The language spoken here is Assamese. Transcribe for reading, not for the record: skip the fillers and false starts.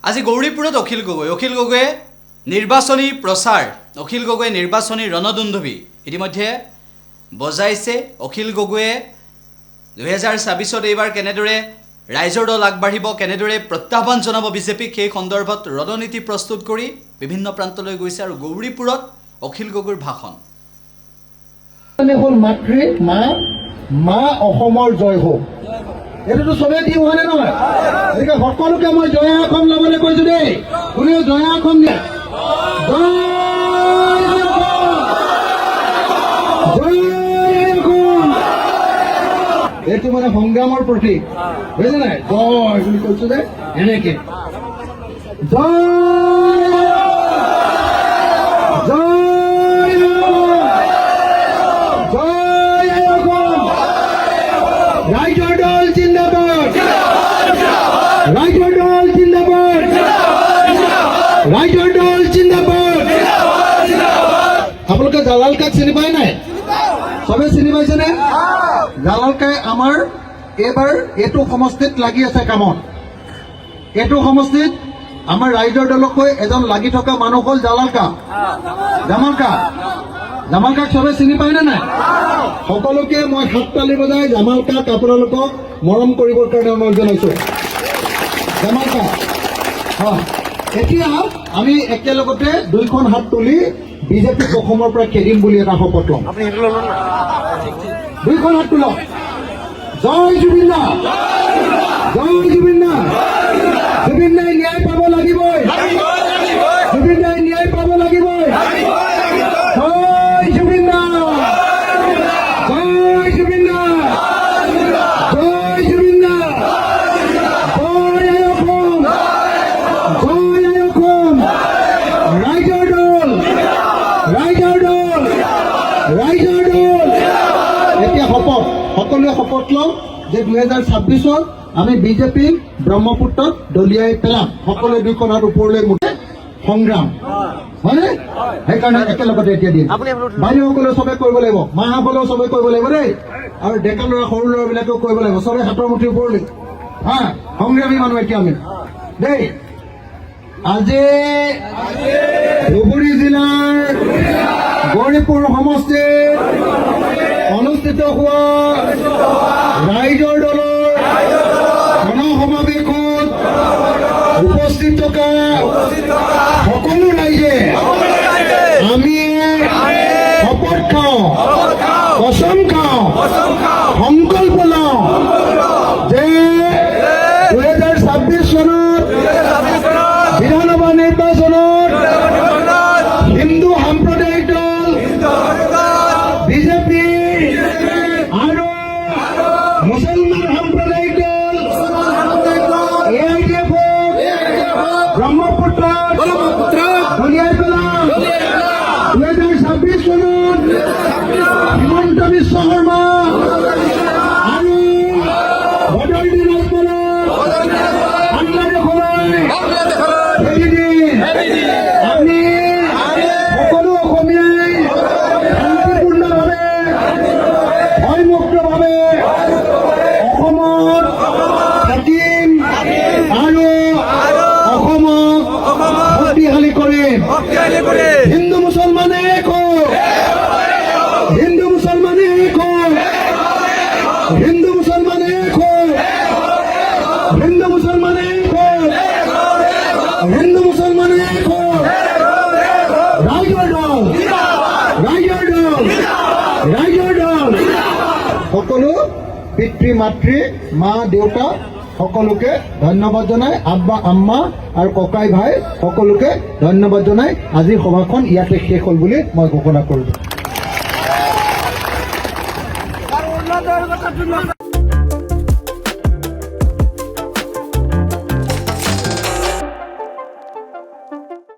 আজি গৌৰীপুৰত অখিল গগৈয়ে নিৰ্বাচনী প্ৰচাৰ অখিল গগৈয়ে নিৰ্বাচনী ৰণদুন্দুভি ইতিমধ্যে বজাইছে। অখিল গগৈয়ে 2024 এইবাৰ কেনেদৰে ৰাইজৰ দল আগবাঢ়িব, কেনেদৰে প্ৰত্যাহ্বান জনাব বিজেপিক, সেই সন্দৰ্ভত ৰণনীতি প্ৰস্তুত কৰি বিভিন্ন প্ৰান্তলৈ গৈছে। আৰু গৌৰীপুৰত অখিল গগৈৰ ভাষণ হ'ল মাতৃ মা অসমৰ জয় হোক। এইটোতো চবেই দি হোৱা নাই নহয়। গতিকে সকলোকে মই জয়া অসম ল'বলৈ কৈছো দেই। কোনেও জয়া অসম দিয়ে এইটো মানে সংগ্ৰামৰ প্ৰতীক, বুজিছে নাই? জয় বুলি কৈছো যে এনেকে ৰাইজৰ দল জিন্দাবাদ, ৰাইজৰ দল জিন্দাবাদ, ৰাইজৰ দল জিন্দাবাদ। আপোনালোকে জালাল কাক চিনি পায় নাই? চবে চিনি পাইছেনে? জালাল কাই আমাৰ এইবাৰ এইটো সমষ্টিত লাগি আছে কামত। এইটো সমষ্টিত আমাৰ ৰাইজৰ দলকৈ এজন লাগি থকা মানুহ হ'ল জালাল কা, জামাল কাক চবে চিনি পায় নে নাই? সকলোকে মই হাত তালি বজাই জামাল কাক আপোনালোকক মৰম কৰিবৰ কাৰণে অনুৰোধ জনাইছো। জামাল কাক এতিয়া আমি একেলগতে দুইখন হাত তুলি বিজেপিক অসমৰ পৰা খেদিম বুলি এটা শপত ল'ম। দুইখন হাত তোলক। জয় জুবিন দা, জয় জুবিন দা। জুবিন দাই ন্যায় পাব লাগিবই, জুবিন দাই ন্যায় পাব লাগিবই। জয় জুবিন দা, জয় জুবিন দা, জয় জুবিন দা, জয় অসম, জয় অসম। ৰাইজৰ দল, ৰাইজৰ দল, ৰাইজৰ দল। এতিয়া শপত, সকলোৱে শপত লওক যে 2026 আমি বিজেপিক ব্ৰহ্মপুত্ৰত দলিয়াই পেলাম। সকলোৱে দুইখন হাত ওপৰলৈ মুঠে সংগ্ৰাম, হয়নে? সেইকাৰণে একেলগতে এতিয়া দিম। বাইদেউসকলেও চবে কৰিব লাগিব, মাসকলেও চবে কৰিব লাগিব দেই। আৰু ডেকা ল'ৰা সৰু ল'ৰাবিলাকেও কৰিব লাগিব। চবে হাতৰ মুঠি ওপৰলৈ, সংগ্ৰামী মানুহ এতিয়া আমি দেই। আজি ধুবুৰী জিলাৰ গৌৰীপুৰ সমষ্টিত অনুষ্ঠিত হোৱা ৰাইজৰ দলৰ গণসমাৱেশত উপস্থিত থকা সকলো ৰাইজে আমি শপত খাওঁ, কচম খাওঁ, সংকল্প লওঁ যে 2026 চনত বিধানসভা নিৰ্বাচনত হিন্দু সাম্প্ৰদায়িক দল বিজেপি আৰু মুছলমান সাম্প্ৰদায়িক দল AIDF ব্ৰহ্মপুত্ৰত দলিয়াই পেলাম। 2026 চনত হিমন্ত বিশ্ব শৰ্মা আৰু বদৰুদ্দিন আজমলক বাংলাদেশলৈ খেদি দিম। আমি সকলো অসমীয়াই শান্তিপূৰ্ণভাৱে, ভয়মুক্তভাৱে অসমত থাকিম আৰু অসমক শক্তিশালী কৰিম। হিন্দু মুছলমানে এক হওক, হিন্দু মুছলমানে এক হওক, হিন্দু মুছলমানে এক হওক, হিন্দু মুছলমানে এক হওক, হিন্দু মুছলমানে এক হওক। ৰাইজৰ দল, ৰাইজৰ দল, ৰাইজৰ দল। সকলো পিতৃ মাতৃ মা দেউতা সকলোকে ধন্যবাদ জনাই, আব্বা আম্মা আৰু ককাই ভাই সকলোকে ধন্যবাদ জনাই আজিৰ সভাখন ইয়াতে শেষ হ'ল বুলি মই ঘোষণা কৰিলোঁ।